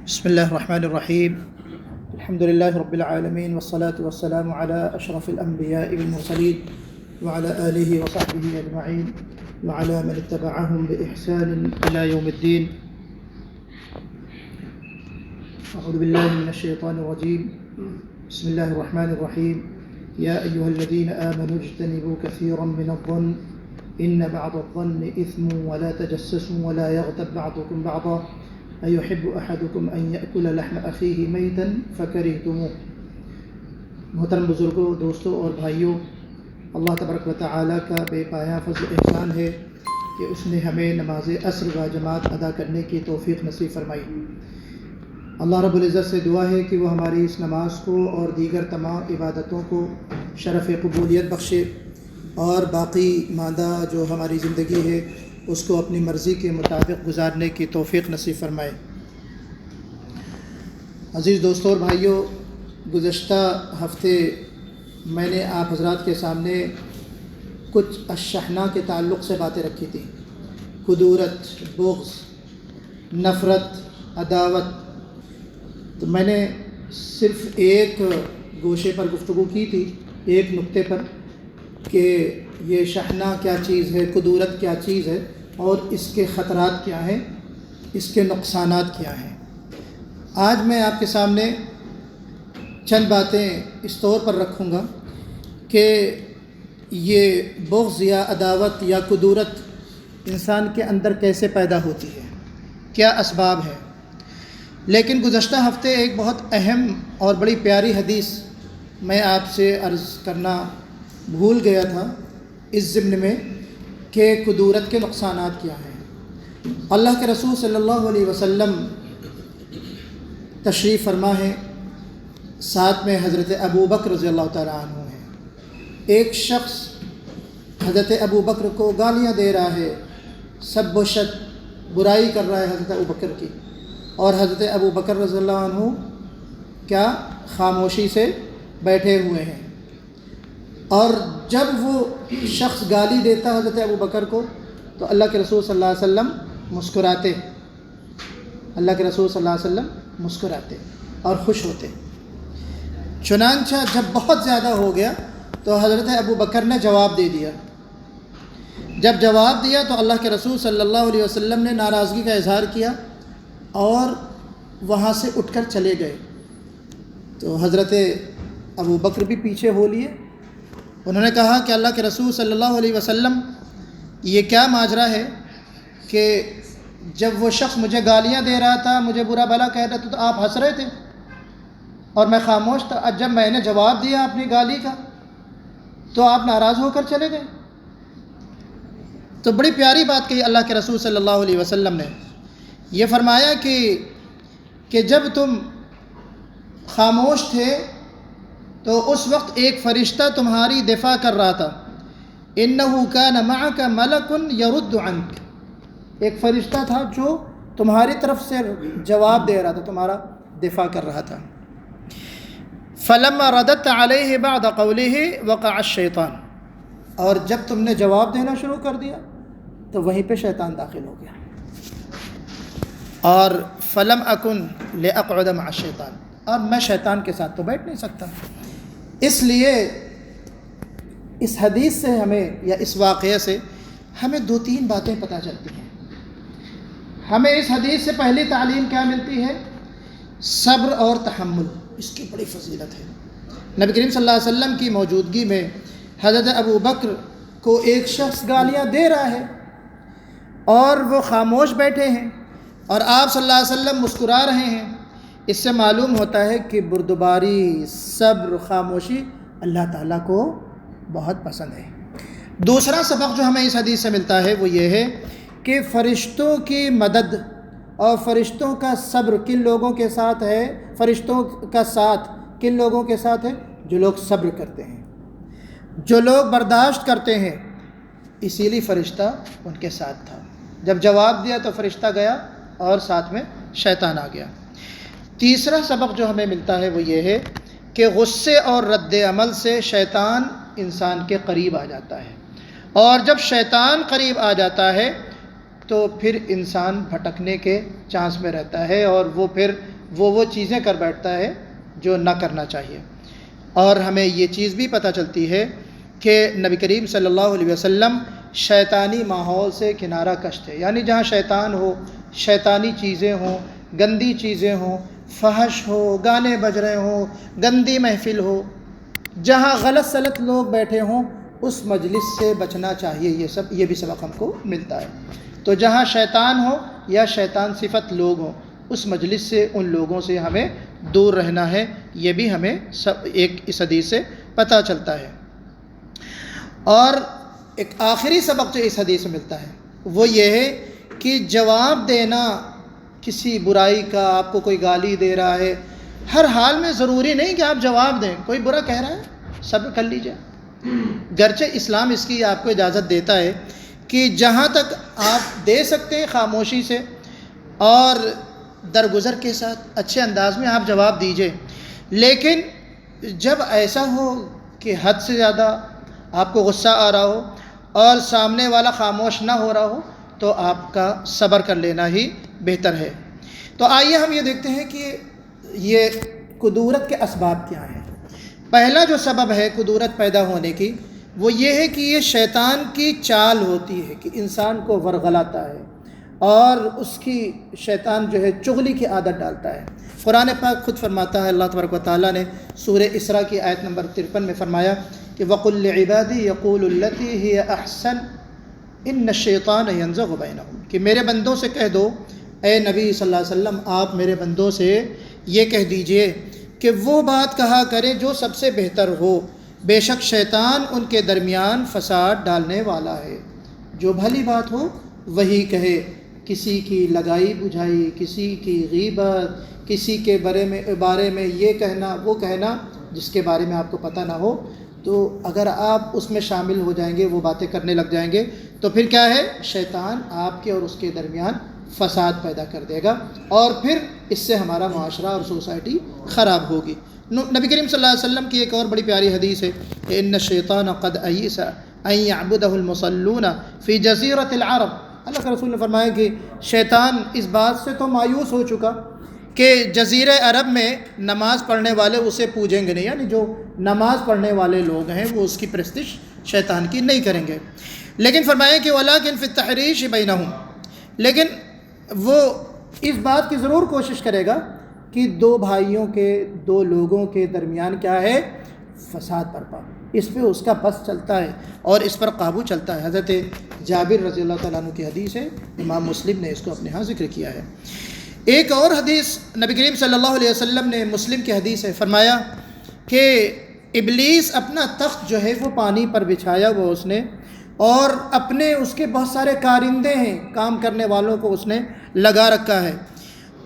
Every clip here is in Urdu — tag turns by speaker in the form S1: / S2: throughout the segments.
S1: بسم الله الرحمن الرحيم. الحمد لله رب العالمين والصلاة والسلام على أشرف الأنبياء والمرسلين وعلى آله وصحبه أجمعين وعلى من اتبعهم بإحسان إلى يوم الدين. أعوذ بالله من الشيطان الرجيم. بسم الله الرحمن الرحيم. يا أيها الذين آمنوا اجتنبوا كثيرا من الظن إن بعض الظن إثم ولا تجسسوا ولا يغتب بعضكم بعضا أيحب أحدكم أن يأكل لحم أخيه ميتا فكرهتموه. محترم بزرگوں، دوستوں اور بھائیوں، اللہ تبارک و تعالیٰ کا بے پایہ فضل و احسان ہے کہ اس نے ہمیں نماز عصر و جماعت ادا کرنے کی توفیق نصیب فرمائی۔ اللہ رب العزت سے دعا ہے کہ وہ ہماری اس نماز کو اور دیگر تمام عبادتوں کو شرف قبولیت بخشے اور باقی ماندہ جو ہماری زندگی ہے اس کو اپنی مرضی کے مطابق گزارنے کی توفیق نصیب فرمائے۔ عزیز دوستوں اور بھائیوں، گزشتہ ہفتے میں نے آپ حضرات کے سامنے کچھ الشحنہ کے تعلق سے باتیں رکھی تھیں، کدورت، بغض، نفرت، عداوت۔ تو میں نے صرف ایک گوشے پر گفتگو کی تھی، ایک نقطے پر، کہ یہ شحنہ کیا چیز ہے، کدورت کیا چیز ہے اور اس کے خطرات کیا ہیں، اس کے نقصانات کیا ہیں۔ آج میں آپ کے سامنے چند باتیں اس طور پر رکھوں گا کہ یہ بغض یا عداوت یا کدورت انسان کے اندر کیسے پیدا ہوتی ہے، کیا اسباب ہیں۔ لیکن گزشتہ ہفتے ایک بہت اہم اور بڑی پیاری حدیث میں آپ سے عرض کرنا بھول گیا تھا اس ضمن میں کہ کدورت کے نقصانات کیا ہیں۔ اللہ کے رسول صلی اللہ علیہ وسلم تشریف فرما ہے، ساتھ میں حضرت ابو بکر رضی اللہ تعالیٰ عنہ ہیں۔ ایک شخص حضرت ابو بکر کو گالیاں دے رہا ہے، سب و شت، برائی کر رہا ہے حضرت ابو بکر کی، اور حضرت ابو بکر رضی اللہ عنہ کیا خاموشی سے بیٹھے ہوئے ہیں۔ اور جب وہ شخص گالی دیتا حضرت ابو بکر کو تو اللہ کے رسول صلی اللہ علیہ وسلم مسکراتے، اللہ کے رسول صلی اللہ علیہ وسلم مسکراتے اور خوش ہوتے۔ چنانچہ جب بہت زیادہ ہو گیا تو حضرت ابو بکر نے جواب دے دیا۔ جب جواب دیا تو اللہ کے رسول صلی اللہ علیہ وسلم نے ناراضگی کا اظہار کیا اور وہاں سے اٹھ کر چلے گئے۔ تو حضرت ابو بکر بھی پیچھے ہو لیے۔ انہوں نے کہا کہ اللہ کے رسول صلی اللہ علیہ وسلم، یہ کیا ماجرا ہے کہ جب وہ شخص مجھے گالیاں دے رہا تھا، مجھے برا بھلا کہہ رہا تھا تو آپ ہنس رہے تھے اور میں خاموش تھا، جب میں نے جواب دیا اپنی گالی کا تو آپ ناراض ہو کر چلے گئے۔ تو بڑی پیاری بات کہی اللہ کے رسول صلی اللہ علیہ وسلم نے، یہ فرمایا کہ جب تم خاموش تھے تو اس وقت ایک فرشتہ تمہاری دفاع کر رہا تھا، اِنَّهُ كَانَ مَعَكَ مَلَكٌ يَرُدُّ عَنْكَ، ایک فرشتہ تھا جو تمہاری طرف سے جواب دے رہا تھا، تمہارا دفاع کر رہا تھا۔ فَلَمَّا رَدَدْتَ عَلَيْهِ بَعْدَ قَوْلِهِ وَقَعَ الشَّيْطَانُ، اور جب تم نے جواب دینا شروع کر دیا تو وہیں پہ شیطان داخل ہو گیا۔ اور فَلَمْ أَكُنْ لِأَقْعُدَ مَعَ الشَّيْطَانِ، اور میں شیطان کے ساتھ تو بیٹھ نہیں سکتا۔ اس لیے اس حدیث سے ہمیں یا اس واقعے سے ہمیں دو تین باتیں پتہ چلتی ہیں۔ ہمیں اس حدیث سے پہلی تعلیم کیا ملتی ہے؟ صبر اور تحمل، اس کی بڑی فضیلت ہے۔ نبی کریم صلی اللہ علیہ وسلم کی موجودگی میں حضرت ابو بکر کو ایک شخص گالیاں دے رہا ہے اور وہ خاموش بیٹھے ہیں اور آپ صلی اللہ علیہ وسلم مسکرا رہے ہیں۔ اس سے معلوم ہوتا ہے کہ بردباری، صبر، خاموشی اللہ تعالیٰ کو بہت پسند ہے۔ دوسرا سبق جو ہمیں اس حدیث سے ملتا ہے وہ یہ ہے کہ فرشتوں کی مدد اور فرشتوں کا صبر کن لوگوں کے ساتھ ہے، فرشتوں کا ساتھ کن لوگوں کے ساتھ ہے؟ جو لوگ صبر کرتے ہیں، جو لوگ برداشت کرتے ہیں۔ اسی لیے فرشتہ ان کے ساتھ تھا۔ جب جواب دیا تو فرشتہ گیا اور ساتھ میں شیطان آ گیا۔ تیسرا سبق جو ہمیں ملتا ہے وہ یہ ہے کہ غصے اور رد عمل سے شیطان انسان کے قریب آ جاتا ہے، اور جب شیطان قریب آ جاتا ہے تو پھر انسان بھٹکنے کے چانس میں رہتا ہے، اور وہ پھر وہ چیزیں کر بیٹھتا ہے جو نہ کرنا چاہیے۔ اور ہمیں یہ چیز بھی پتہ چلتی ہے کہ نبی کریم صلی اللہ علیہ وسلم شیطانی ماحول سے کنارہ کش تھے، یعنی جہاں شیطان ہو، شیطانی چیزیں ہوں، گندی چیزیں ہوں، فحش ہو، گانے بج رہے ہوں، گندی محفل ہو، جہاں غلط سلط لوگ بیٹھے ہوں، اس مجلس سے بچنا چاہیے۔ یہ بھی سبق ہم کو ملتا ہے۔ تو جہاں شیطان ہو یا شیطان صفت لوگ ہوں، اس مجلس سے، ان لوگوں سے ہمیں دور رہنا ہے۔ یہ بھی ہمیں اس حدیث سے پتہ چلتا ہے۔ اور ایک آخری سبق جو اس حدیث سے ملتا ہے وہ یہ ہے کہ جواب دینا کسی برائی کا، آپ کو کوئی گالی دے رہا ہے، ہر حال میں ضروری نہیں کہ آپ جواب دیں۔ کوئی برا کہہ رہا ہے، صبر کر لیجئے، گرچہ اسلام اس کی آپ کو اجازت دیتا ہے کہ جہاں تک آپ دے سکتے ہیں خاموشی سے اور درگزر کے ساتھ اچھے انداز میں آپ جواب دیجئے، لیکن جب ایسا ہو کہ حد سے زیادہ آپ کو غصہ آ رہا ہو اور سامنے والا خاموش نہ ہو رہا ہو، تو آپ کا صبر کر لینا ہی بہتر ہے۔ تو آئیے ہم یہ دیکھتے ہیں کہ یہ کدورت کے اسباب کیا ہیں۔ پہلا جو سبب ہے کدورت پیدا ہونے کی، وہ یہ ہے کہ یہ شیطان کی چال ہوتی ہے کہ انسان کو ورغلاتا ہے، اور اس کی شیطان جو ہے چغلی کی عادت ڈالتا ہے۔ قرآن پاک خود فرماتا ہے، اللہ تبارک و تعالیٰ نے سورہ اسراء کی آیت نمبر 53 میں فرمایا کہ وَقُلْ لِعِبَادِي يَقُولُ الَّتِي هِيَ أَحْسَنُ إِنَّ الشَّيْطَانَ يَنزَغُ بَيْنَهُمْ، کہ میرے بندوں سے کہہ دو، اے نبی صلی اللہ علیہ وسلم آپ میرے بندوں سے یہ کہہ دیجئے کہ وہ بات کہا کریں جو سب سے بہتر ہو، بے شک شیطان ان کے درمیان فساد ڈالنے والا ہے۔ جو بھلی بات ہو وہی کہے، کسی کی لگائی بجھائی، کسی کی غیبت، کسی کے بارے میں یہ کہنا وہ کہنا جس کے بارے میں آپ کو پتہ نہ ہو، تو اگر آپ اس میں شامل ہو جائیں گے، وہ باتیں کرنے لگ جائیں گے، تو پھر کیا ہے، شیطان آپ کے اور اس کے درمیان فساد پیدا کر دے گا، اور پھر اس سے ہمارا معاشرہ اور سوسائٹی خراب ہوگی۔ نبی کریم صلی اللہ علیہ وسلم کی ایک اور بڑی پیاری حدیث ہے کہ ان الشیطان قد ایس ان یعبدہ المصلون فی جزیرۃ العرب، اللہ کے رسول نے فرمایا کہ شیطان اس بات سے تو مایوس ہو چکا کہ جزیرہ عرب میں نماز پڑھنے والے اسے پوجیں گے نہیں، یعنی جو نماز پڑھنے والے لوگ ہیں وہ اس کی پرستش شیطان کی نہیں کریں گے۔ لیکن فرمایا کہ وَلَٰكِن فِي التَّحْرِيشِ بَيْنَهُمْ، لیکن وہ اس بات کی ضرور کوشش کرے گا کہ دو بھائیوں کے، دو لوگوں کے درمیان کیا ہے، فساد برپا، اس پہ اس کا بس چلتا ہے اور اس پر قابو چلتا ہے۔ حضرت جابر رضی اللہ تعالیٰ عنہ کی حدیث ہے، امام مسلم نے اس کو اپنے ہاں ذکر کیا ہے۔ ایک اور حدیث نبی کریم صلی اللہ علیہ وسلم نے، مسلم کی حدیث ہے، فرمایا کہ ابلیس اپنا تخت جو ہے وہ پانی پر بچھایا وہ اس نے، اور اپنے اس کے بہت سارے کارندے ہیں، کام کرنے والوں کو اس نے لگا رکھا ہے،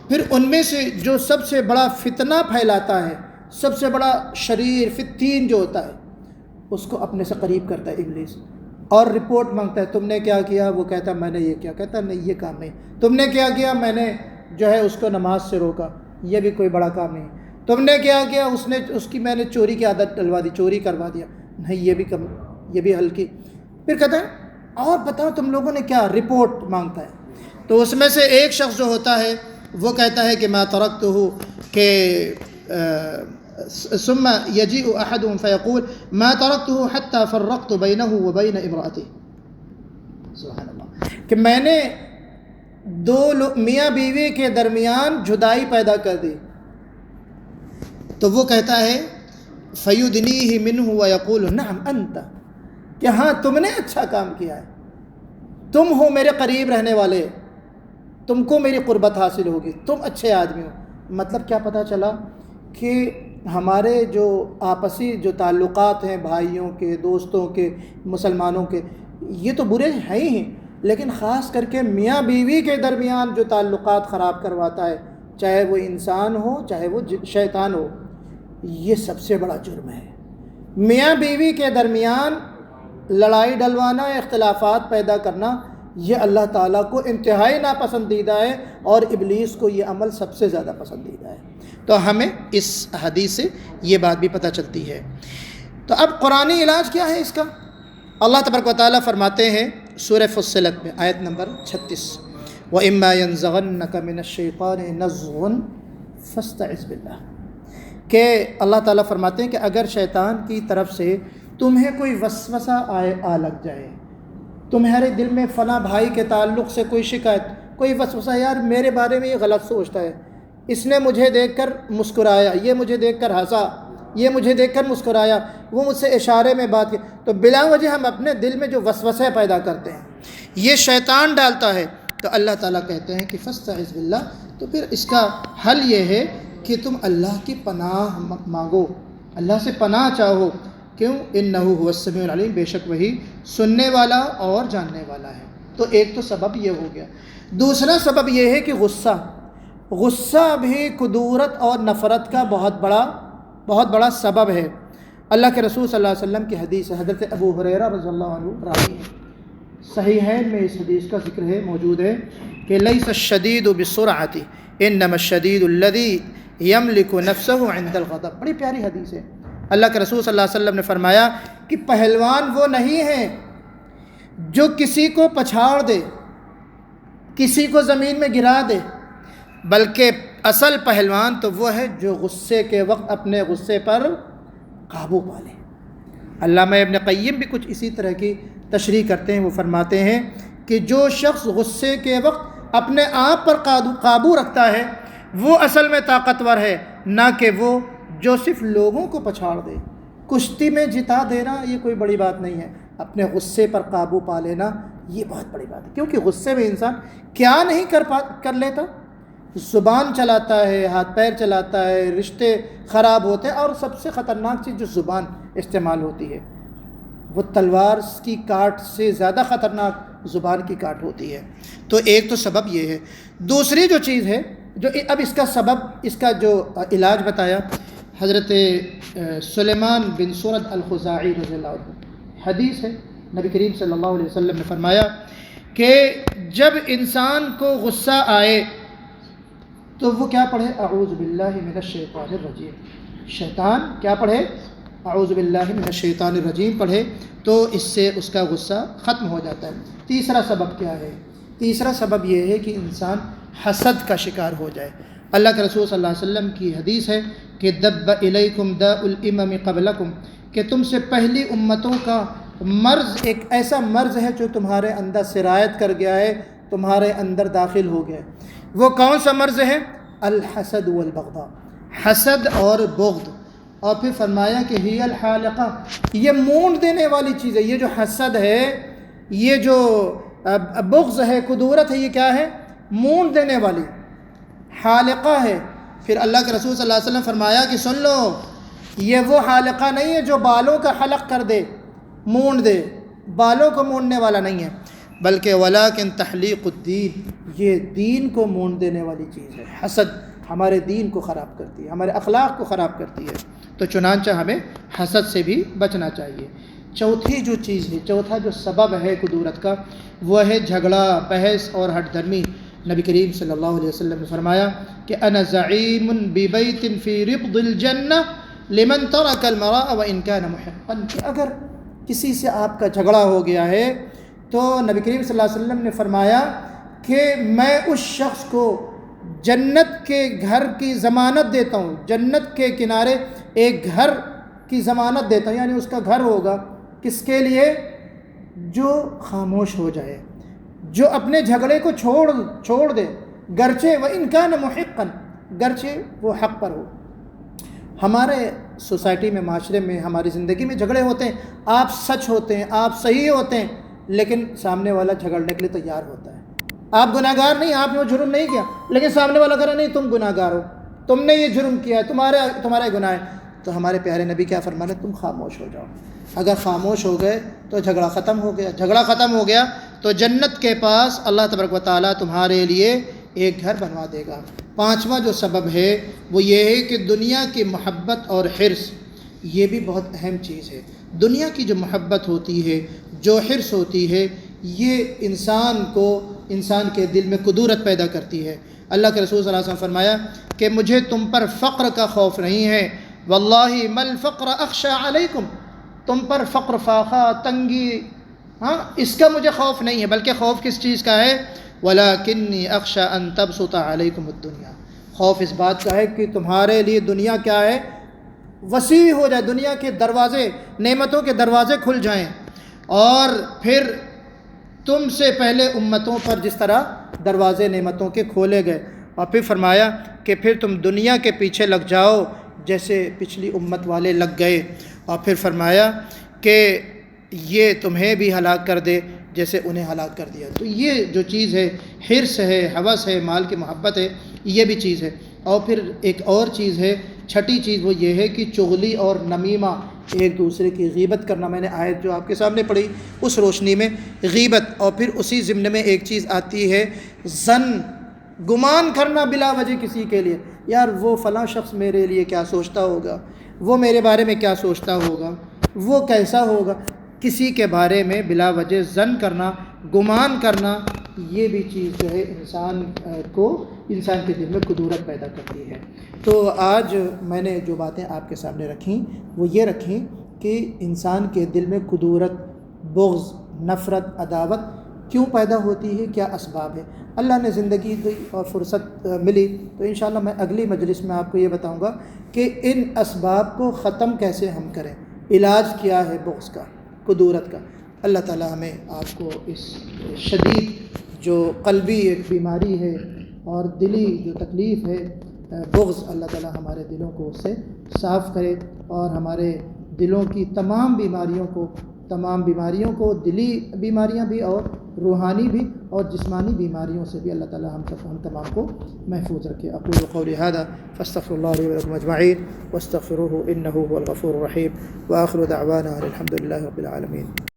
S1: پھر ان میں سے جو سب سے بڑا فتنہ پھیلاتا ہے، سب سے بڑا شریر فتین جو ہوتا ہے، اس کو اپنے سے قریب کرتا ہے ابلیس، اور رپورٹ مانگتا ہے، تم نے کیا کیا؟ وہ کہتا ہے میں نے یہ کیا، کہتا ہے نہیں یہ کام نہیں، تم نے کیا کیا؟ میں نے جو ہے اس کو نماز سے روکا، یہ بھی کوئی بڑا کام نہیں، تم نے کیا کیا؟ اس کی میں نے چوری کی عادت ڈلوا دی، چوری کروا دیا، نہیں یہ بھی کم، یہ بھی ہلکی، پھر کہتا ہے اور بتاؤ تم لوگوں نے کیا، رپورٹ مانگتا ہے۔ تو اس میں سے ایک شخص جو ہوتا ہے وہ کہتا ہے کہ ما ترکتہ، کہ ثم یجیء احدهم فیقول ما ترکتہ حتی فرقت بینہ وبین امرأتہ، سبحان اللہ، کہ میں نے دو میاں بیوی کے درمیان جدائی پیدا کر دی۔ تو وہ کہتا ہے فیدنیہ منہ ویقول نعم انت، کہ ہاں تم نے اچھا کام کیا ہے، تم ہو میرے قریب رہنے والے، تم کو میری قربت حاصل ہوگی، تم اچھے آدمی ہو۔ مطلب کیا پتہ چلا کہ ہمارے جو آپسی جو تعلقات ہیں، بھائیوں کے، دوستوں کے، مسلمانوں کے، یہ تو برے ہیں ہی ہیں، لیکن خاص کر کے میاں بیوی کے درمیان جو تعلقات خراب کرواتا ہے، چاہے وہ انسان ہو چاہے وہ شیطان ہو، یہ سب سے بڑا جرم ہے۔ میاں بیوی کے درمیان لڑائی ڈلوانا، اختلافات پیدا کرنا، یہ اللہ تعالیٰ کو انتہائی ناپسندیدہ ہے، اور ابلیس کو یہ عمل سب سے زیادہ پسندیدہ ہے۔ تو ہمیں اس حدیث سے یہ بات بھی پتہ چلتی ہے۔ تو اب قرآنی علاج کیا ہے اس کا؟ اللہ تبارک و تعالیٰ فرماتے ہیں سورہ فصلت میں آیت نمبر 36، وَإِمَّا يَنزَغَنَّكَ مِنَ الشَّيْطَانِ نَزْغٌ فَاسْتَعِذْ بِاللَّهِ، کہ اللہ تعالیٰ فرماتے ہیں کہ اگر شیطان کی طرف سے تمہیں کوئی وسوسہ آ لگ جائے، تمہارے دل میں فلاں بھائی کے تعلق سے کوئی شکایت، کوئی وسوسہ، یار میرے بارے میں یہ غلط سوچتا ہے، اس نے مجھے دیکھ کر مسکرایا، یہ مجھے دیکھ کر ہنسا، یہ مجھے دیکھ کر مسکرایا، وہ مجھ سے اشارے میں بات کی، تو بلا وجہ ہم اپنے دل میں جو وسوسے پیدا کرتے ہیں یہ شیطان ڈالتا ہے، تو اللہ تعالیٰ کہتے ہیں کہ فاستعذ باللہ، تو پھر اس کا حل یہ ہے کہ تم اللہ کی پناہ مانگو، اللہ سے پناہ چاہو، کیوں؟ انہ هو السمیع العلیم، بے شک وہی سننے والا اور جاننے والا ہے۔ تو ایک تو سبب یہ ہو گیا۔ دوسرا سبب یہ ہے کہ غصہ بھی کدورت اور نفرت کا بہت بڑا سبب ہے۔ اللہ کے رسول صلی اللہ علیہ وسلم کی حدیث ہے، حضرت ابو ہریرہ رضی اللہ عنہ راوی ہے، صحیحین میں اس حدیث کا ذکر ہے، موجود ہے کہ لیس الشدید بالسرعۃ انما الشدید الذی یملک نفسہ عند الغضب۔ بڑی پیاری حدیث ہے۔ اللہ کے رسول صلی اللہ علیہ وسلم نے فرمایا کہ پہلوان وہ نہیں ہے جو کسی کو پچھاڑ دے، کسی کو زمین میں گرا دے، بلکہ اصل پہلوان تو وہ ہے جو غصے کے وقت اپنے غصے پر قابو پا لے۔ علامہ ابن قیم بھی کچھ اسی طرح کی تشریح کرتے ہیں، وہ فرماتے ہیں کہ جو شخص غصے کے وقت اپنے آپ پر قابو رکھتا ہے وہ اصل میں طاقتور ہے، نہ کہ وہ جو صرف لوگوں کو پچھاڑ دے۔ کشتی میں جتا دینا یہ کوئی بڑی بات نہیں ہے، اپنے غصے پر قابو پا لینا یہ بہت بڑی بات ہے، کیونکہ غصے میں انسان کیا نہیں کر لیتا، زبان چلاتا ہے، ہاتھ پیر چلاتا ہے، رشتے خراب ہوتے ہیں، اور سب سے خطرناک چیز جو زبان استعمال ہوتی ہے وہ تلوار کی کاٹ سے زیادہ خطرناک زبان کی کاٹ ہوتی ہے۔ تو ایک تو سبب یہ ہے۔ دوسری جو چیز ہے، جو اب اس کا سبب، اس کا جو علاج بتایا، حضرت سلیمان بن سرد الخزاعی رضی اللہ عنہ، حدیث ہے، نبی کریم صلی اللہ علیہ وسلم نے فرمایا کہ جب انسان کو غصہ آئے تو وہ کیا پڑھے؟ اعوذ باللہ من الشیطان الرجیم۔ شیطان کیا پڑھے؟ اعوذ باللہ من الشیطان الرجیم پڑھے، تو اس سے اس کا غصہ ختم ہو جاتا ہے۔ تیسرا سبب کیا ہے؟ تیسرا سبب یہ ہے کہ انسان حسد کا شکار ہو جائے۔ اللہ کے رسول صلی اللہ علیہ وسلم کی حدیث ہے کہ دب الیکم داء الامم قبلکم، کہ تم سے پہلی امتوں کا مرض ایک ایسا مرض ہے جو تمہارے اندر سرایت کر گیا ہے، تمہارے اندر داخل ہو گیا ہے۔ وہ کون سا مرض ہے؟ الحسد والبغضاء، حسد اور بغض۔ اور پھر فرمایا کہ ہی الحالقہ، یہ مونڈ دینے والی چیز ہے۔ یہ جو حسد ہے، یہ جو بغض ہے، کدورت ہے، یہ کیا ہے؟ مونڈ دینے والی، حالقہ ہے۔ پھر اللہ کے رسول صلی اللہ علیہ وسلم فرمایا کہ سن لو، یہ وہ حالقہ نہیں ہے جو بالوں کا حلق کر دے، مونڈ دے، بالوں کو مونڈنے والا نہیں ہے، بلکہ ولیکن تحلیق الدین، یہ دین کو مونڈ دینے والی چیز ہے۔ حسد ہمارے دین کو خراب کرتی ہے، ہمارے اخلاق کو خراب کرتی ہے، تو چنانچہ ہمیں حسد سے بھی بچنا چاہیے۔ چوتھی جو چیز ہے، چوتھا جو سبب ہے کدورت کا، وہ ہے جھگڑا، بحث اور ہٹ دھرمی۔ نبی کریم صلی اللہ علیہ وسلم نے فرمایا کہ انا زعیم ببیت فی ربض الجنہ لمن ترک المراء وان کان محقا، کہ اگر کسی سے آپ کا جھگڑا ہو گیا ہے تو نبی کریم صلی اللہ علیہ وسلم نے فرمایا کہ میں اس شخص کو جنت کے گھر کی ضمانت دیتا ہوں، جنت کے کنارے ایک گھر کی ضمانت دیتا ہوں، یعنی اس کا گھر ہوگا کس کے لیے؟ جو خاموش ہو جائے، جو اپنے جھگڑے کو چھوڑ دے، گرچہ وَإِن كَانَ مُحِقًّا، گرچہ وہ حق پر ہو۔ ہمارے سوسائٹی میں، معاشرے میں، ہماری زندگی میں جھگڑے ہوتے ہیں، آپ سچ ہوتے ہیں، آپ صحیح ہوتے ہیں، لیکن سامنے والا جھگڑنے کے لیے تیار ہوتا ہے۔ آپ گناہ گار نہیں، آپ نے وہ جرم نہیں کیا، لیکن سامنے والا کہہ رہا نہیں تم گناہ گار ہو، تم نے یہ جرم کیا ہے، تمہارے گناہ ہے۔ تو ہمارے پیارے نبی کیا فرمانے؟ تم خاموش ہو جاؤ۔ اگر خاموش ہو گئے تو جھگڑا ختم ہو گیا، جھگڑا ختم ہو گیا تو جنت کے پاس اللہ تبارک و تعالیٰ تمہارے لیے ایک گھر بنوا دے گا۔ پانچواں جو سبب ہے وہ یہ ہے کہ دنیا کی محبت اور حرص، یہ بھی بہت اہم چیز ہے۔ دنیا کی جو محبت ہوتی ہے، جو حرص ہوتی ہے، یہ انسان کے دل میں کدورت پیدا کرتی ہے۔ اللہ کے رسول صلی اللہ علیہ وسلم فرمایا کہ مجھے تم پر فقر کا خوف نہیں ہے، واللہ ما الفقر اخشى علیکم، تم پر فقر، فاقہ، تنگی، ہاں اس کا مجھے خوف نہیں ہے، بلکہ خوف کس چیز کا ہے؟ وَلَكِنِّي أَخْشَىٰ أَن تَبْسُطَ عَلَيْكُمُ الدُّنْيَا، خوف اس بات کا ہے کہ تمہارے لیے دنیا کیا ہے؟ وسیع ہو جائے، دنیا کے دروازے، نعمتوں کے دروازے کھل جائیں، اور پھر تم سے پہلے امتوں پر جس طرح دروازے نعمتوں کے کھولے گئے، اور پھر فرمایا کہ پھر تم دنیا کے پیچھے لگ جاؤ جیسے پچھلی امت والے لگ گئے، اور پھر فرمایا کہ یہ تمہیں بھی ہلاک کر دے جیسے انہیں ہلاک کر دیا۔ تو یہ جو چیز ہے، حرص ہے، ہوس ہے، مال کی محبت ہے، یہ بھی چیز ہے۔ اور پھر ایک اور چیز ہے، چھٹی چیز، وہ یہ ہے کہ چغلی اور نمیمہ، ایک دوسرے کی غیبت کرنا۔ میں نے آیت جو آپ کے سامنے پڑھی اس روشنی میں غیبت، اور پھر اسی ضمن میں ایک چیز آتی ہے ظن، گمان کرنا بلا وجہ کسی کے لیے، یار وہ فلاں شخص میرے لیے کیا سوچتا ہوگا، وہ میرے بارے میں کیا سوچتا ہوگا، وہ کیسا ہوگا، کسی کے بارے میں بلا وجہ ظن کرنا، گمان کرنا، یہ بھی چیز جو ہے انسان کے دل میں کدورت پیدا کرتی ہے۔ تو آج میں نے جو باتیں آپ کے سامنے رکھیں وہ یہ رکھیں کہ انسان کے دل میں کدورت، بغض، نفرت، عداوت کیوں پیدا ہوتی ہے، کیا اسباب ہے۔ اللہ نے زندگی دی اور فرصت ملی تو انشاءاللہ میں اگلی مجلس میں آپ کو یہ بتاؤں گا کہ ان اسباب کو ختم کیسے ہم کریں، علاج کیا ہے بغض کا، کدورت کا۔ اللہ تعالی ہمیں آپ کو اس شدید جو قلبی ایک بیماری ہے اور دلی جو تکلیف ہے بغض، اللہ تعالی ہمارے دلوں کو اس سے صاف کرے، اور ہمارے دلوں کی تمام بیماریوں کو، دلی بیماریاں بھی اور روحانی بھی اور جسمانی بیماریوں سے بھی اللہ تعالی ہم تمام کو محفوظ رکھے۔ اقول قولی ھذا فاستغفر اللہ لی ولکم اجمعین واستغفروہ انہ هو الغفور الرحیم، وآخر دعوانا الحمد للہ رب العالمین۔